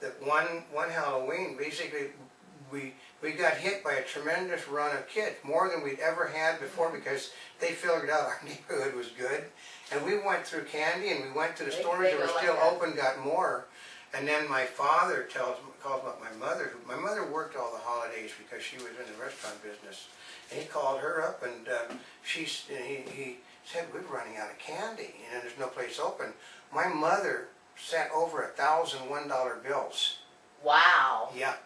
that one Halloween, basically, we got hit by a tremendous run of kids, more than we'd ever had before, because they figured out our neighborhood was good. And we went through candy, and we went to the stores that were still open, got more. And then my father calls up my mother. My mother worked all the holidays because she was in the restaurant business. And he called her up, and he said, we're running out of candy, and there's no place open. My mother sent over 1,000 $1 bills. Wow. Yeah.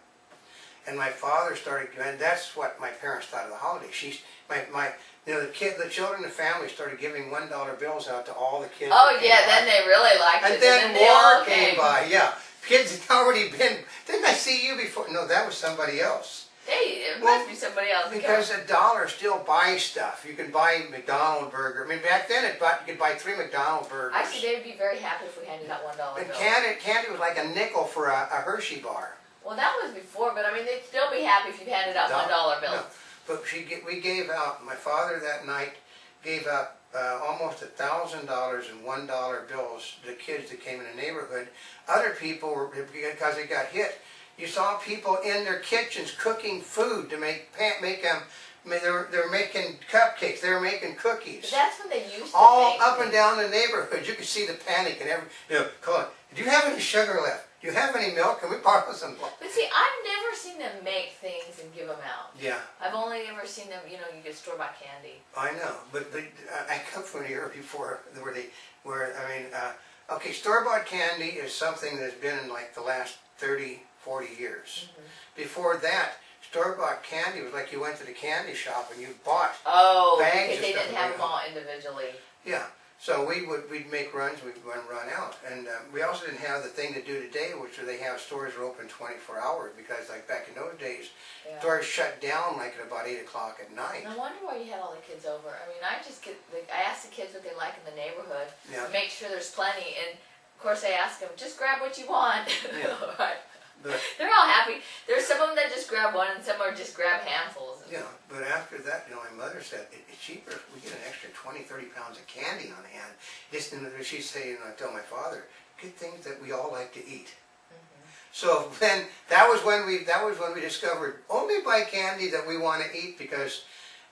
And my father started, and that's what my parents thought of the holiday. The children, the family started giving $1 bills out to all the kids. Oh yeah, then they really liked it. And then more came by, yeah. Kids had already been, didn't I see you before? No, that was somebody else. Hey, it must be somebody else. Because $1 still buys stuff. You can buy McDonald's burger. I mean, back then you could buy 3 McDonald's burgers. Actually, they would be very happy if we handed out $1 bills. And candy was like a nickel for a Hershey bar. Well, that was before, but I mean, they'd still be happy if you handed out $1 bills. No. But we gave out, my father that night gave out almost $1,000 in $1 bills to kids that came in the neighborhood. Other people were, because they got hit, you saw people in their kitchens cooking food to make them. They were making cupcakes. They were making cookies. But that's when they used to all make up and down the neighborhood. You could see the panic and come on. Do you have any sugar left? Do you have any milk? Can we borrow some? But see, I've never seen them make things and give them out. Yeah. I've only ever seen them, you get store-bought candy. I know, but I come from an era before okay, store-bought candy is something that's been in like the last 30, 40 years. Mm-hmm. Before that, store-bought candy was like you went to the candy shop and you bought bags because they didn't have them all individually. Yeah. So we'd make runs, we'd run out. And we also didn't have the thing to do today, which they have stores are open 24 hours, because like back in those days, stores shut down like at about 8 o'clock at night. No wonder why you had all the kids over. I mean, I asked the kids what they like in the neighborhood, make sure there's plenty, and of course I ask them, just grab what you want. Yeah. Right. They're all happy. There's some of them that just grab one, and some are just grab handfuls. Yeah, but after that, my mother said, it's cheaper if we get an extra 20, 30 pounds of candy on hand. She'd say, I tell my father, get things that we all like to eat. Mm-hmm. So then, that was when we discovered only buy candy that we want to eat, because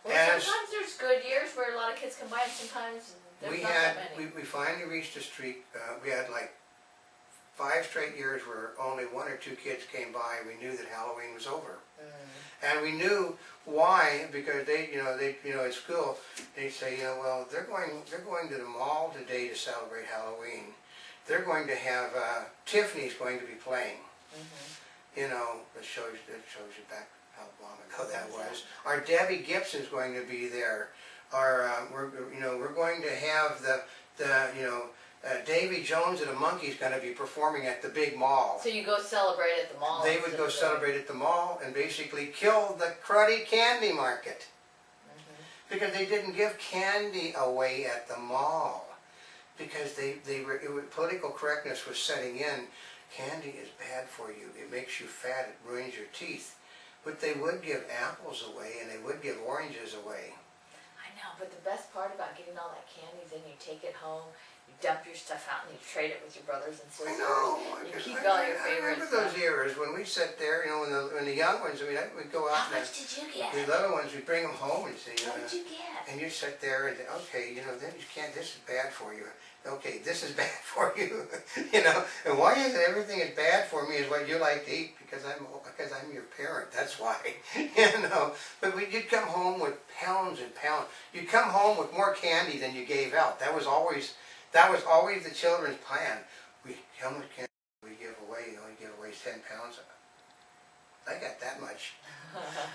sometimes there's good years where a lot of kids can buy it, sometimes there's not that many. We finally reached a streak, we had like 5 straight years where only 1 or 2 kids came by. We knew that Halloween was over, and we knew why, because they at school they say, well, they're going to the mall today to celebrate Halloween. They're going to have Tiffany's going to be playing. That shows you back how long ago that was. Our Debbie Gibson's going to be there. We're going to have Davy Jones and the Monkees going to be performing at the big mall. So you go celebrate at the mall. They would go celebrate at the mall and basically kill the cruddy candy market. Because they didn't give candy away at the mall. Because political correctness was setting in. Candy is bad for you. It makes you fat. It ruins your teeth. But they would give apples away, and they would give oranges away. I know, but the best part about getting all that candy is then you take it home, you dump your stuff out, and you trade it with your brothers and sisters. I know. You keep all your favorites. I remember those eras when we sat there, when the young ones, we'd go out. How much did you get? The little ones, we'd bring them home and say, what did you get? And you sit there and say, okay, then you can't, this is bad for you. Okay, this is bad for you. And why is it everything is bad for me is what you like to eat? Because I'm your parent, that's why. But you'd come home with pounds and pounds. You'd come home with more candy than you gave out. That was always the children's plan. How much candy we give away? You only give away 10 pounds. I got that much.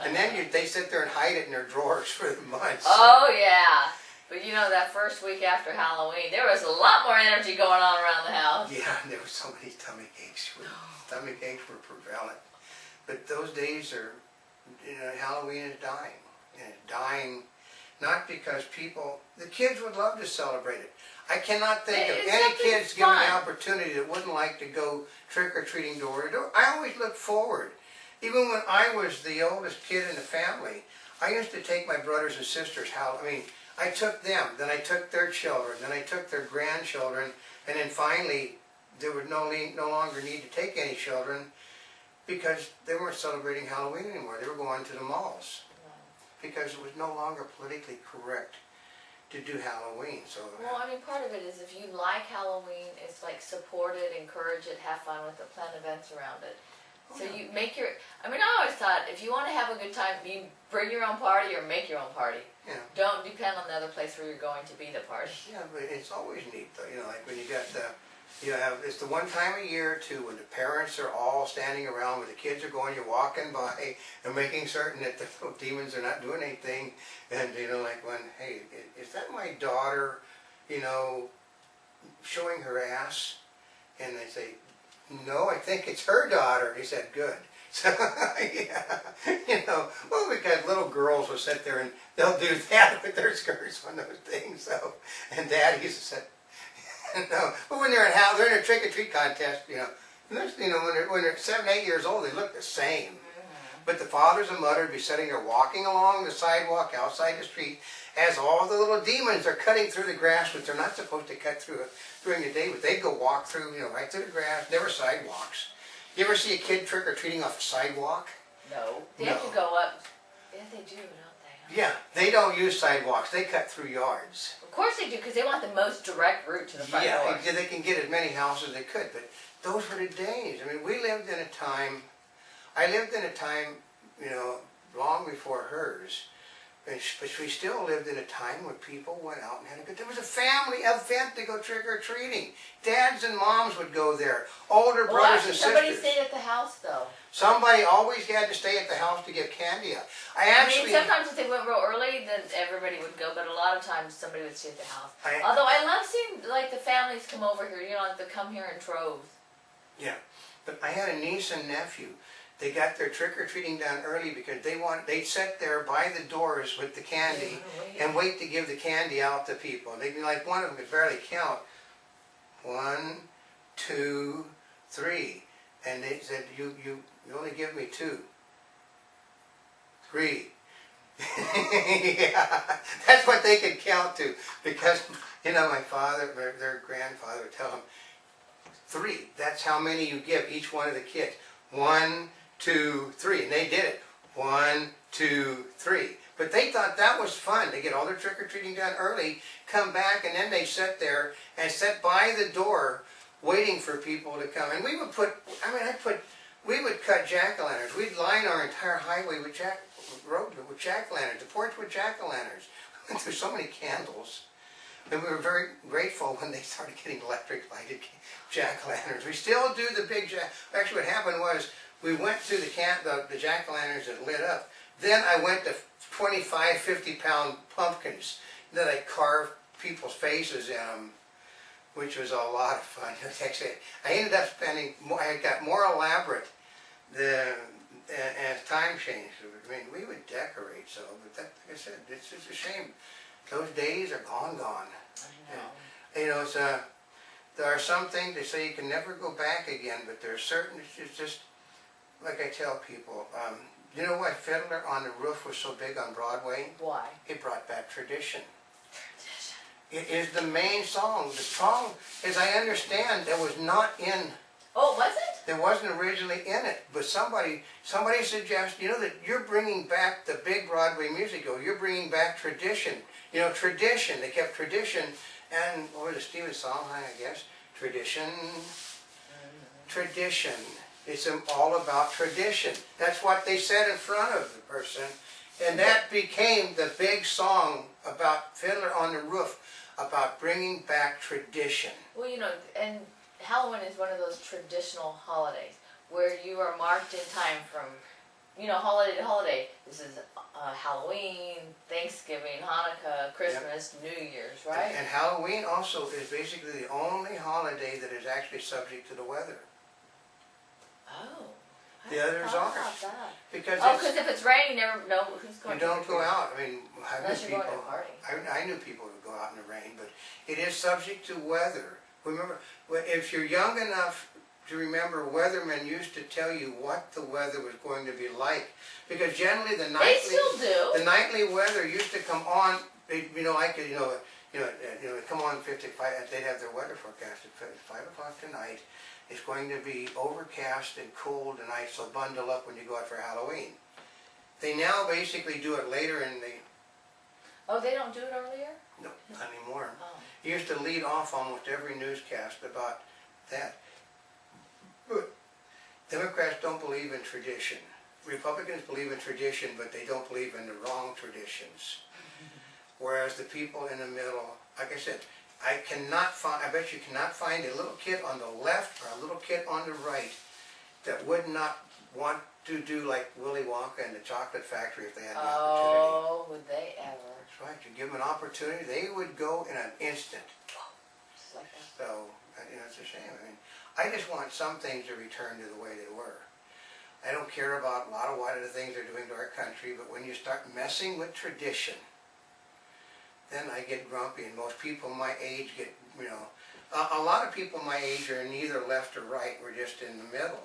And then they sit there and hide it in their drawers for months. Oh yeah. But that first week after Halloween, there was a lot more energy going on around the house. Yeah, and there were so many stomach aches. Stomach aches were prevalent. But those days are, Halloween is dying. And it's dying not because the kids would love to celebrate it. I cannot think of any kids given the opportunity that wouldn't like to go trick-or-treating door to door. I always look forward. Even when I was the oldest kid in the family, I used to take my brothers and sisters I took them, then I took their children, then I took their grandchildren, and then finally there would no longer need to take any children because they weren't celebrating Halloween anymore. They were going to the malls because it was no longer politically correct to do Halloween. So well, I mean, part of it is if you like Halloween, it's like support it, encourage it, have fun with it, plan events around it. So you make your, I mean, I always thought if you want to have a good time, you bring your own party or make your own party. Yeah. Don't depend on the other place where you're going to be the party. Yeah, but it's always neat though, you know, like when you got the, you have, it's the one time a year too when the parents are all standing around, when the kids are going, you're walking by and making certain that the little demons are not doing anything. And you know, like when, hey, is that my daughter, you know, showing her ass? And they say, no, I think it's her daughter. He said, good. So, yeah, you know, well, because little girls will sit there and they'll do that with their skirts on those things. So, and Dad used to say, no, but when they're in a trick-or-treat contest, you know, when they're 7, 8 years old, they look the same. But the fathers and mothers would be sitting there walking along the sidewalk outside the street as all the little demons are cutting through the grass, which they're not supposed to cut through during the day, but they'd go walk through, you know, right through the grass. There were sidewalks. You ever see a kid trick-or-treating off a sidewalk? No. They have to go up. Yeah, they do, don't they? Yeah, they don't use sidewalks. They cut through yards. Of course they do, because they want the most direct route to the front door. Yeah, they can get as many houses as they could, but those were the days. I mean, we lived in a time, I lived in a time, you know, long before hers, but we still lived in a time when people went out and had a good, there was a family event to go trick-or-treating. Dads and moms would go there, older brothers and sisters. Somebody stayed at the house, though. Somebody always had to stay at the house to give candy out. I mean, sometimes if they went real early, then everybody would go, but a lot of times somebody would stay at the house. Although I love seeing, like, the families come over here, you know, like they come here in troves. Yeah, but I had a niece and nephew. They got their trick-or-treating done early because they'd sit there by the doors with the candy and wait to give the candy out to people. They'd be like, one of them could barely count. 1, 2, 3. And they said, you only give me 2. 3. Yeah, that's what they could count to. Because, you know, my father, their grandfather would tell them, 3, that's how many you give each one of the kids. 1, 2, 3, and they did it. 1, 2, 3. But they thought that was fun. They get all their trick-or-treating done early, come back, and then they sit there and sit by the door waiting for people to come. And we would we would cut jack-o'-lanterns. We'd line our entire highway with jack-o'-lanterns, the porch with jack-o'-lanterns. We went through so many candles. And we were very grateful when they started getting electric lighted jack-o'-lanterns. We still do the big actually what happened was we went through the jack-o'-lanterns that lit up. Then I went to 25, 50-pound pumpkins that I carved people's faces in them, which was a lot of fun. Actually, I ended up spending more, I got more elaborate as time changed. I mean, we would decorate so, but that, like I said, it's just a shame. Those days are gone. I know. And, you know, there are some things they say you can never go back again, but there are certain, it's just, like I tell people, you know why Fiddler on the Roof was so big on Broadway? Why? It brought back tradition. It is the main song. The song, as I understand, that was not in. Oh, was it? There wasn't originally in it, but somebody suggested, you know, that you're bringing back the big Broadway musical. You're bringing back tradition. You know, tradition. They kept tradition, and what was it, Stephen Sondheim, I guess. Tradition. Tradition. It's all about tradition. That's what they said in front of the person, and that became the big song about Fiddler on the Roof, about bringing back tradition. Well, you know, and Halloween is one of those traditional holidays where you are marked in time from, you know, holiday to holiday. This is Halloween, Thanksgiving, Hanukkah, Christmas, New Year's, right? And Halloween also is basically the only holiday that is actually subject to the weather. Oh. The others aren't. Because if it's raining, you never know who's going to. You don't go out. I mean, unless you're going to a party. I knew people who would go out in the rain, but it is subject to weather. Remember, if you're young enough to remember, weathermen used to tell you what the weather was going to be like, because generally the nightly weather used to come on. You know, like come on 55, they'd have their weather forecast at 5 o'clock tonight. It's going to be overcast and cold tonight, so bundle up when you go out for Halloween. They now basically do it later in the, Oh, they don't do it earlier? no, not anymore. Oh. It used to lead off almost every newscast about that. But Democrats don't believe in tradition. Republicans believe in tradition, but they don't believe in the wrong traditions. Whereas the people in the middle, like I said, I bet you cannot find a little kid on the left or a little kid on the right that would not want to do like Willy Wonka and the Chocolate Factory if they had the opportunity. Oh, would they ever? That's right, you give them an opportunity, they would go in an instant. Just like that. So, it's a shame. I mean, I just want some things to return to the way they were. I don't care about a lot of the things they're doing to our country, but when you start messing with tradition, then I get grumpy, and most people my age get, a lot of people my age are neither left or right, we're just in the middle.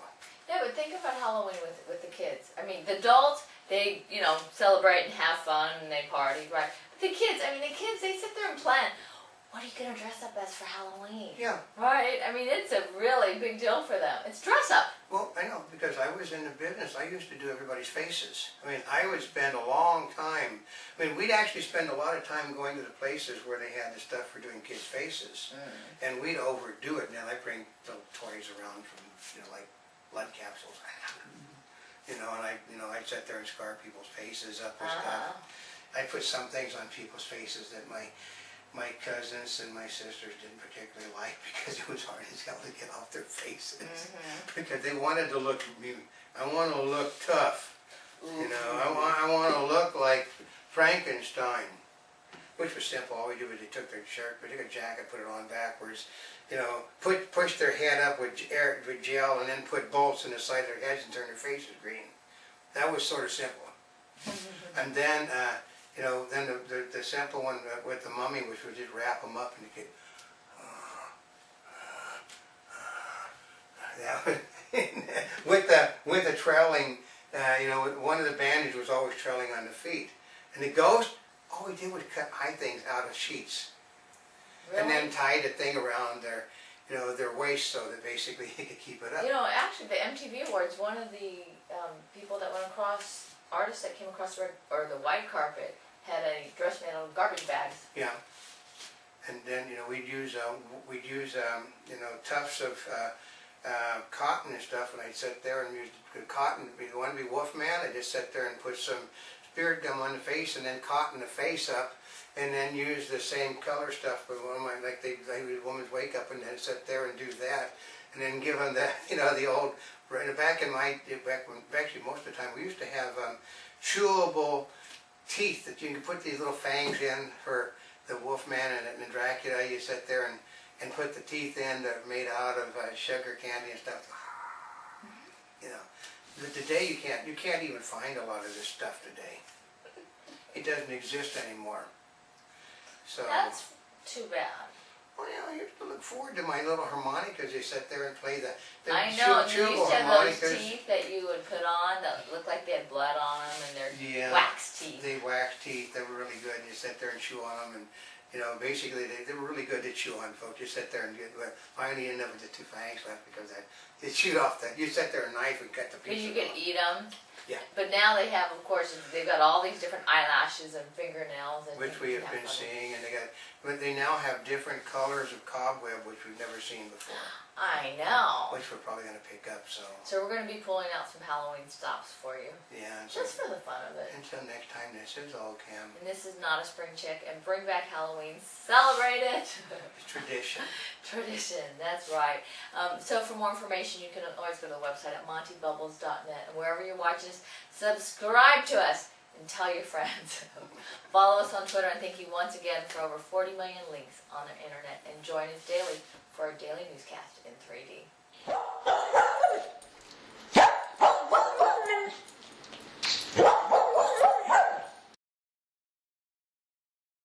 Yeah, but think about Halloween with the kids. I mean, the adults, they, celebrate and have fun and they party, right? But the kids, they sit there and plan, what are you going to dress up as for Halloween? Yeah. Right? I mean, it's a really big deal for them. It's dress up. Well, I know, because I was in the business, I used to do everybody's faces. I mean, I would spend a long time, we'd actually spend a lot of time going to the places where they had the stuff for doing kids' faces. And we'd overdo it, and then I'd bring little toys around from, like blood capsules. And I'd sit there and scar people's faces up and stuff. I'd put some things on people's faces that my cousins and my sisters didn't particularly like because it was hard as hell to get off their faces. Because they wanted to look, I want to look tough. I want to look like Frankenstein. Which was simple. All we did was they took their shirt, they took a jacket, put it on backwards, push their head up with gel and then put bolts in the side of their heads and turn their faces green. That was sort of simple. And then, then the simple one with the mummy, which would just wrap them up and you could, with the trailing, one of the bandages was always trailing on the feet. And the ghost, all we did was hide things out of sheets. Really? And then tied the thing around their waist so that basically he could keep it up. Actually, the MTV Awards, one of the people that went across, artists that came across the white carpet, had a dress made out of garbage bags. Yeah. And then, we'd use tufts of cotton and stuff, and I'd sit there and use the cotton. If you want to be Wolfman, I'd just sit there and put some spirit gum on the face and then cotton the face up, and then use the same color stuff. But like the woman's wake up and then sit there and do that, and then give them the old. Back when actually most of the time we used to have chewable teeth that you can put these little fangs in for the Wolfman and Dracula. You sit there and put the teeth in that are made out of sugar candy and stuff. Today you can't even find a lot of this stuff today. It doesn't exist anymore. So That's too bad. Well, you have to look forward to my little harmonicas. You sit there and play the I know, and you chewable used to have those harmonicas. teeth that you would put on that looked like they had blood on them, and they're Yeah. wax teeth. They wax teeth. They were really good. You sit there and chew on them, and basically they were really good to chew on, folks. You sit there and finally end up with the two fangs left because they chewed off that. You sit there and knife and cut the Because piece. you could eat them. Yeah. But now they have, of course, they've got all these different eyelashes and fingernails. And Which we have been seeing, and they now have different colors of cobweb, which we've never seen before. I know. Which we're probably going to pick up. So So we're going to be pulling out some Halloween stops for you. yeah. And so, Just for the fun of it. until next time, this is all Cam. And this is not a spring chick. And bring back Halloween. Celebrate it. It's tradition. Tradition, that's right. So for more information, you can always go to the website at montybubbles.net. And wherever you're watching us, subscribe to us and tell your friends. Follow us on Twitter, and thank you once again for over 40 million links on the internet. And join us daily for our daily newscast in 3D.